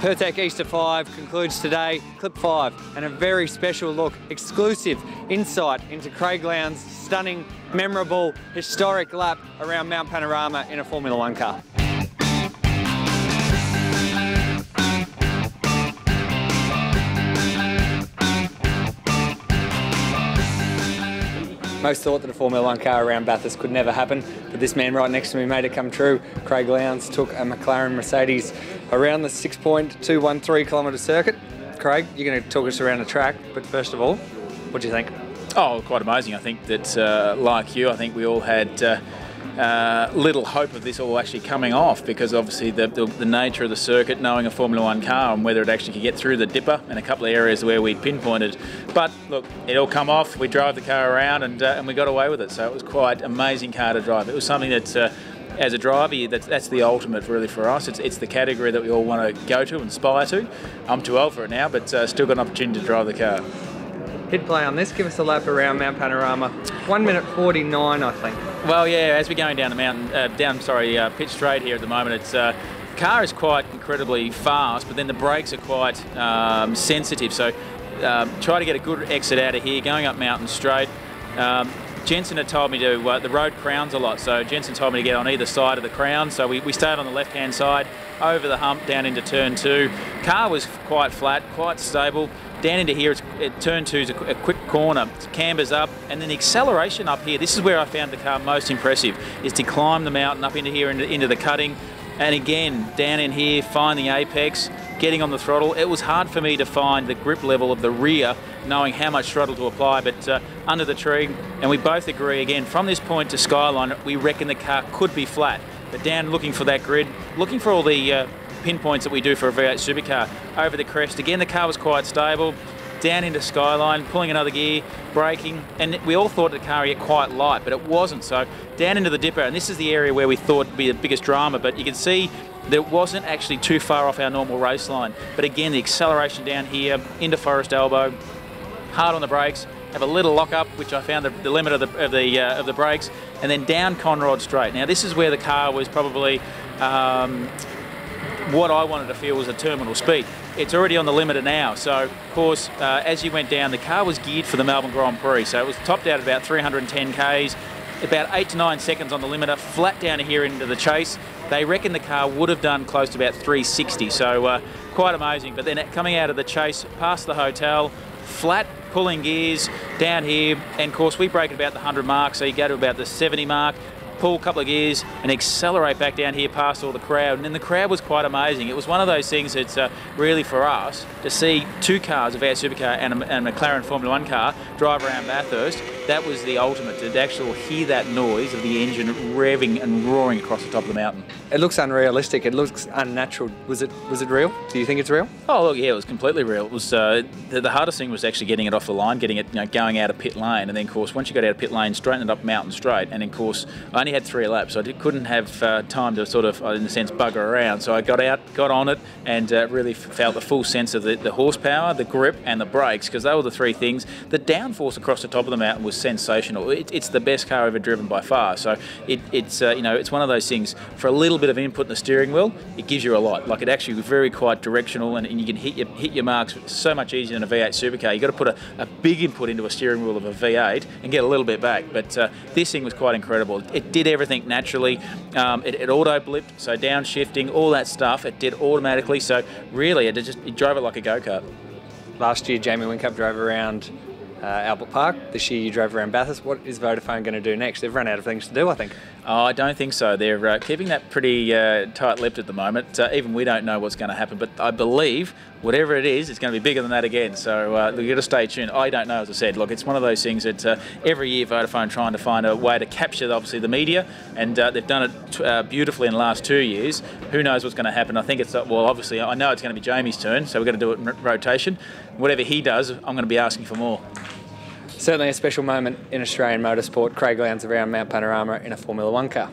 Pirtek Easter 5 concludes today, Clip 5, and a very special look, exclusive insight into Craig Lowndes' stunning, memorable, historic lap around Mount Panorama in a Formula 1 car. Most thought that a Formula 1 car around Bathurst could never happen, but this man right next to me made it come true. Craig Lowndes took a McLaren Mercedes around the 6.213 kilometre circuit. Craig, you're going to talk us around the track, but first of all, what do you think? Oh, quite amazing. I think that, like you, I think we all had little hope of this all actually coming off, because obviously the nature of the circuit, knowing a Formula 1 car and whether it actually could get through the dipper and a couple of areas where we'd pinpointed. But look, it all come off, we drove the car around and we got away with it. So it was quite an amazing car to drive. It was something that, as a driver, that's the ultimate really for us. It's the category that we all want to go to and aspire to. I'm too old for it now, but still got an opportunity to drive the car. Hit play on this, give us a lap around Mount Panorama. 1 minute 49, I think. Well, yeah, as we're going down the mountain, pitch straight here at the moment, it's the car is quite incredibly fast, but then the brakes are quite sensitive. So try to get a good exit out of here, going up mountain straight. Jensen had told me to, the road crowns a lot, so Jensen told me to get on either side of the crown. So we stayed on the left-hand side, over the hump, down into turn 2. Car was quite flat, quite stable. Down into here, turn 2 is a quick corner, cambers up, and then the acceleration up here. This is where I found the car most impressive, is to climb the mountain up into here, into the cutting, and again, down in here, find the apex, getting on the throttle. It was hard for me to find the grip level of the rear, knowing how much throttle to apply, but under the tree, and we both agree, again, from this point to Skyline, we reckon the car could be flat. But down looking for that grid, looking for all the pinpoints that we do for a V8 Supercar. Over the crest, again the car was quite stable, down into Skyline, pulling another gear, braking, and we all thought the car would get quite light, but it wasn't. So down into the dipper, and this is the area where we thought would be the biggest drama, but you can see that it wasn't actually too far off our normal race line. But again, the acceleration down here, into Forest Elbow, hard on the brakes, have a little lock up, which I found the limit of the brakes, and then down Conrod Straight. Now this is where the car was probably what I wanted to feel was a terminal speed. It's already on the limiter now, so of course as you went down, the car was geared for the Melbourne Grand Prix, so it was topped out at about 310 k's, about 8 to 9 seconds on the limiter, flat down here into the chase. They reckon the car would have done close to about 360, so quite amazing. But then coming out of the chase, past the hotel, flat, pulling gears down here, and of course we brake at about the 100 mark, so you go to about the 70 mark, pull a couple of gears and accelerate back down here past all the crowd. And then the crowd was quite amazing. It was one of those things that's really for us to see two cars, a V8 Supercar and a McLaren Formula 1 car, drive around Bathurst. That was the ultimate, to actually hear that noise of the engine revving and roaring across the top of the mountain. It looks unrealistic, it looks unnatural. Was it real? Do you think it's real? Oh look, yeah, it was completely real. It was the hardest thing was actually getting it off the line, getting it going out of pit lane, and then of course once you got out of pit lane, straighten it up mountain straight, and of course I only had 3 laps, so I couldn't have time to sort of, in a sense, bugger around. So I got out, got on it, and really felt the full sense of the horsepower, the grip, and the brakes, because they were the 3 things. The downforce across the top of the mountain was sensational. It's the best car ever driven by far. So it's it's one of those things. For a little bit of input in the steering wheel, it gives you a lot. Like, it actually was very quite directional, and you can hit your marks so much easier than a V8 Supercar. You got to put a big input into a steering wheel of a V8 and get a little bit back. But this thing was quite incredible. It did everything naturally. It auto blipped, so downshifting, all that stuff. It did automatically. So really, it drove it like a go-kart. Last year, Jamie Whincup drove around Albert Park. This year you drove around Bathurst. What is Vodafone going to do next? They've run out of things to do, I think. Oh, I don't think so. They're keeping that pretty tight-lipped at the moment. Even we don't know what's going to happen, but I believe whatever it is, it's going to be bigger than that again. So we've got to stay tuned. I don't know, as I said. Look, it's one of those things that every year Vodafone trying to find a way to capture, obviously, the media, and they've done it beautifully in the last 2 years. Who knows what's going to happen? I think it's, well, obviously, I know it's going to be Jamie's turn, so we've got to do it in rotation. Whatever he does, I'm going to be asking for more. Certainly a special moment in Australian motorsport. Craig Lowndes around Mount Panorama in a Formula 1 car.